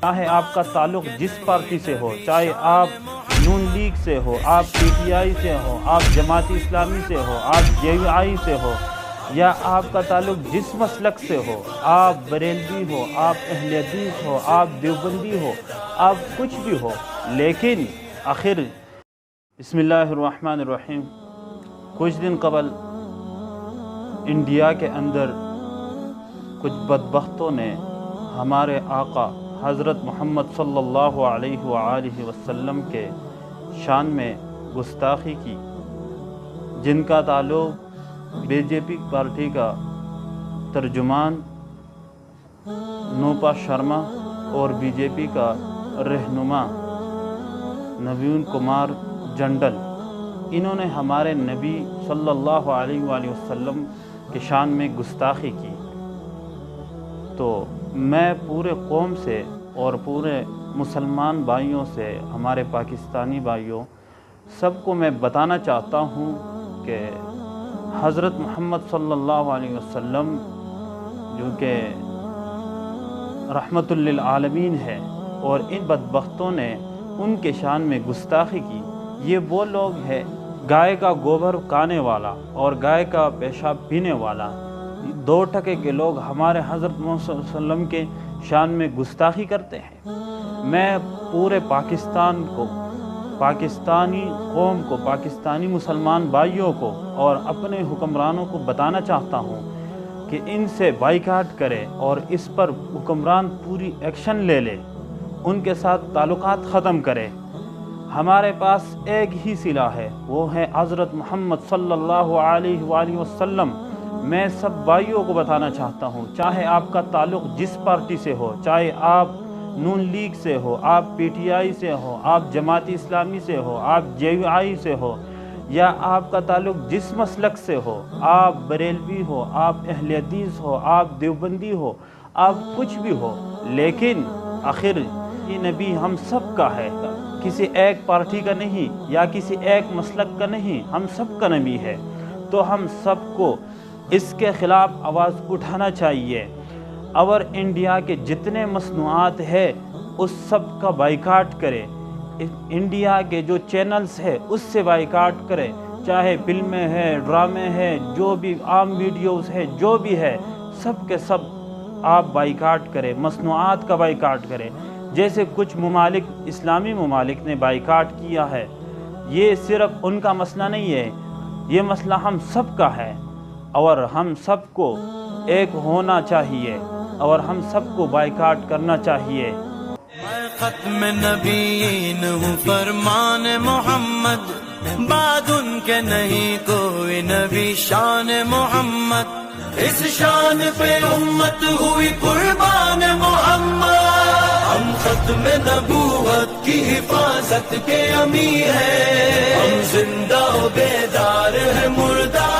چاہے آپ کا تعلق جس پارٹی سے ہو، چاہے آپ نون لیگ سے ہو، آپ پی ٹی آئی سے ہو، آپ جماعت اسلامی سے ہو، آپ جے یو آئی سے ہو، یا آپ کا تعلق جس مسلک سے ہو، آپ بریلوی ہو، آپ اہل حدیث ہو، آپ دیوبندی ہو، آپ کچھ بھی ہو، لیکن آخر بسم اللہ الرحمن الرحیم کچھ دن قبل انڈیا کے اندر کچھ بدبختوں نے ہمارے آقا حضرت محمد صلی اللہ علیہ وآلہ وسلم کے شان میں گستاخی کی، جن کا تعلق بی جے پی پارٹی کا ترجمان نوپا شرما اور بی جے پی کا رہنما نوین کمار جنڈل، انہوں نے ہمارے نبی صلی اللہ علیہ وآلہ وسلم کے شان میں گستاخی کی۔ تو میں پورے قوم سے اور پورے مسلمان بھائیوں سے، ہمارے پاکستانی بھائیوں سب کو میں بتانا چاہتا ہوں کہ حضرت محمد صلی اللہ علیہ وسلم جو کہ رحمت للعالمین ہے، اور ان بدبختوں نے ان کے شان میں گستاخی کی۔ یہ وہ لوگ ہیں گائے کا گوبر کھانے والا اور گائے کا پیشاب پینے والا، دو ٹکے کے لوگ ہمارے حضرت محمد صلی اللہ علیہ وسلم کے شان میں گستاخی کرتے ہیں۔ میں پورے پاکستان کو، پاکستانی قوم کو، پاکستانی مسلمان بھائیوں کو اور اپنے حکمرانوں کو بتانا چاہتا ہوں کہ ان سے بائیکاٹ کرے اور اس پر حکمران پوری ایکشن لے لے، ان کے ساتھ تعلقات ختم کرے۔ ہمارے پاس ایک ہی سلاح ہے، وہ ہے حضرت محمد صلی اللہ علیہ وآلہ وسلم۔ میں سب بھائیوں کو بتانا چاہتا ہوں، چاہے آپ کا تعلق جس پارٹی سے ہو، چاہے آپ نون لیگ سے ہو، آپ پی ٹی آئی سے ہو، آپ جماعت اسلامی سے ہو، آپ جے یو آئی سے ہو، یا آپ کا تعلق جس مسلک سے ہو، آپ بریلوی ہو، آپ اہل حدیث ہو، آپ دیوبندی ہو، آپ کچھ بھی ہو، لیکن آخر یہ نبی ہم سب کا ہے، کسی ایک پارٹی کا نہیں یا کسی ایک مسلک کا نہیں، ہم سب کا نبی ہے۔ تو ہم سب کو اس کے خلاف آواز اٹھانا چاہیے، اور انڈیا کے جتنے مصنوعات ہیں اس سب کا بائیکاٹ کرے، انڈیا کے جو چینلز ہے اس سے بائیکاٹ کرے، چاہے فلمیں ہیں، ڈرامے ہیں، جو بھی عام ویڈیوز ہیں، جو بھی ہے، سب کے سب آپ بائیکاٹ کریں، مصنوعات کا بائیکاٹ کریں، جیسے کچھ ممالک، اسلامی ممالک نے بائیکاٹ کیا ہے۔ یہ صرف ان کا مسئلہ نہیں ہے، یہ مسئلہ ہم سب کا ہے، اور ہم سب کو ایک ہونا چاہیے اور ہم سب کو بائیکاٹ کرنا چاہیے۔ میں ختم نبیین ہوں، فرمان محمد، بعد ان کے نہیں کوئی نبی شان محمد، اس شان پہ امت ہوئی قربان محمد۔ ہم ختم نبوت کی حفاظت کے امی ہیں، ہم زندہ و بیدار ہے مردہ